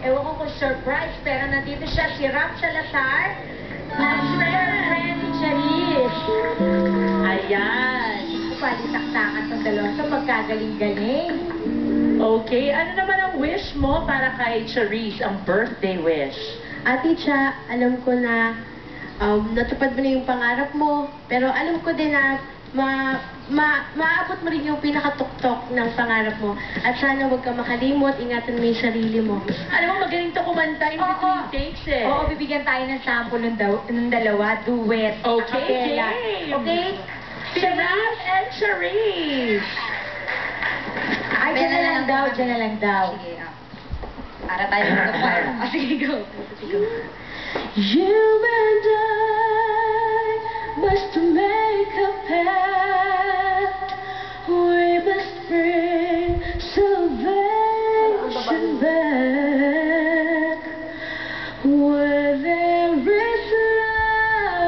Ewan ko kung surprise, pero nandito siya, si Ram Salazar, at friend ni Charisse. Ayan. Palitaktakan ng dalawa ito, magkagaling-galing. Okay, ano naman ang wish mo para kay Charisse, ang birthday wish? Ate Cha, alam ko na natupad mo na yung pangarap mo, pero alam ko din na maabot mo rin yung pinakatuktok ng pangarap mo. At sana huwag ka makalimot, ingatan mo yung sarili mo. Alam mo, magaling to kumanta in between takes eh. Oo, bibigyan tayo ng sample ng dalawa, duet. Okay, Acapella. game. Okay? Ram and Charisse. Ay, dyan na lang daw, dyan na lang daw. Sige, para tayo mag-fire. Sige, go. You and I must make a pact. We must bring salvation back. Where there is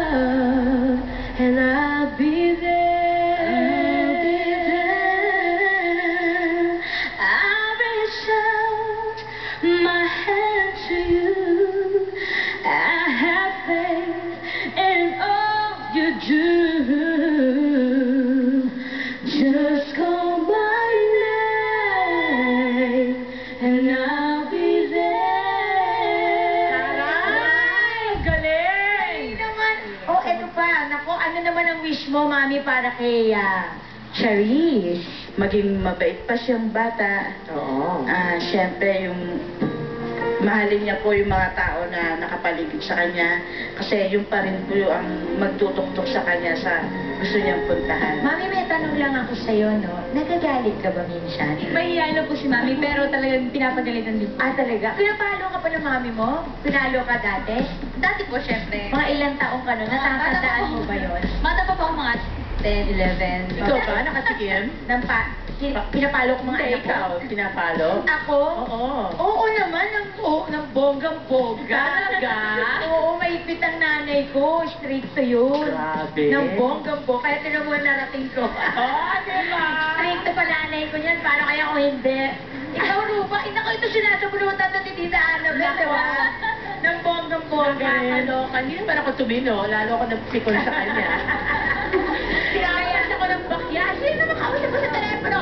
love, and I'll be there. I'll reach out my hand to you. I have faith in all you do. Just call my name and I'll be there. Taray! Galing! Naman. Oh, eto pa. Nako, ano naman ang wish mo, Mami, para kay Charisse? Maging mabait pa siyang bata. Oo. Siyempre, yung mahalin niya po yung mga tao na nakapaligid sa kanya. Kasi yung pa rin po ang magtutuktok sa kanya sa gusto niyang puntahan. Mami, may tanong lang ako sa'yo, no? Nagagalit ka ba minsan? Mahihayin na po si Mami, pero talagang pinapagalitan din po. Ah, talaga? Pinapalo ka pa ng mami mo? Pinalo ka dati? Dati po, syempre. Mga ilang taong ka nun? Natatandaan mo ba yun? Bata pa po ako mga 10, 11. Ikaw ba? Nakatikim? Pinapalo ko mga Hindi, anak ko? ikaw. Pinapalo? Ako? Oo. Oo naman, ng bonggang-bongga. Talaga? Oo, maipit ang nanay ko. Stricto yun. Grabe. Ng bonggang-bongga. Kaya tinan mo ang narating ko. Diba? Stricto pa nanay ko niyan. Paano kaya kung hindi? Ikaw, Rupa, ko ito sinasabunutan na ni Tita Annabel, di ba? Ng bonggang-bongga. Kaloka. Hindi naman ako tumino. Lalo ako nagpikon sa kanya. Sinakayas ako ng bakya. Sino naman kausap ko sa telepono?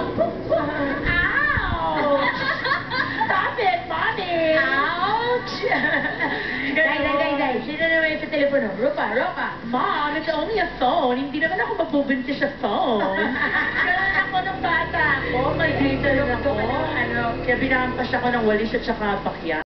Ouch! Stop it, Mommy! Ouch! Day. Sino naman yung sa telepono? Rupa. Mom, it's only a phone. Hindi naman ako magbubuntis sa phone. Ganun ako nung bata ako. May data lang ako. Kaya binampas ako ng walis at saka bakya.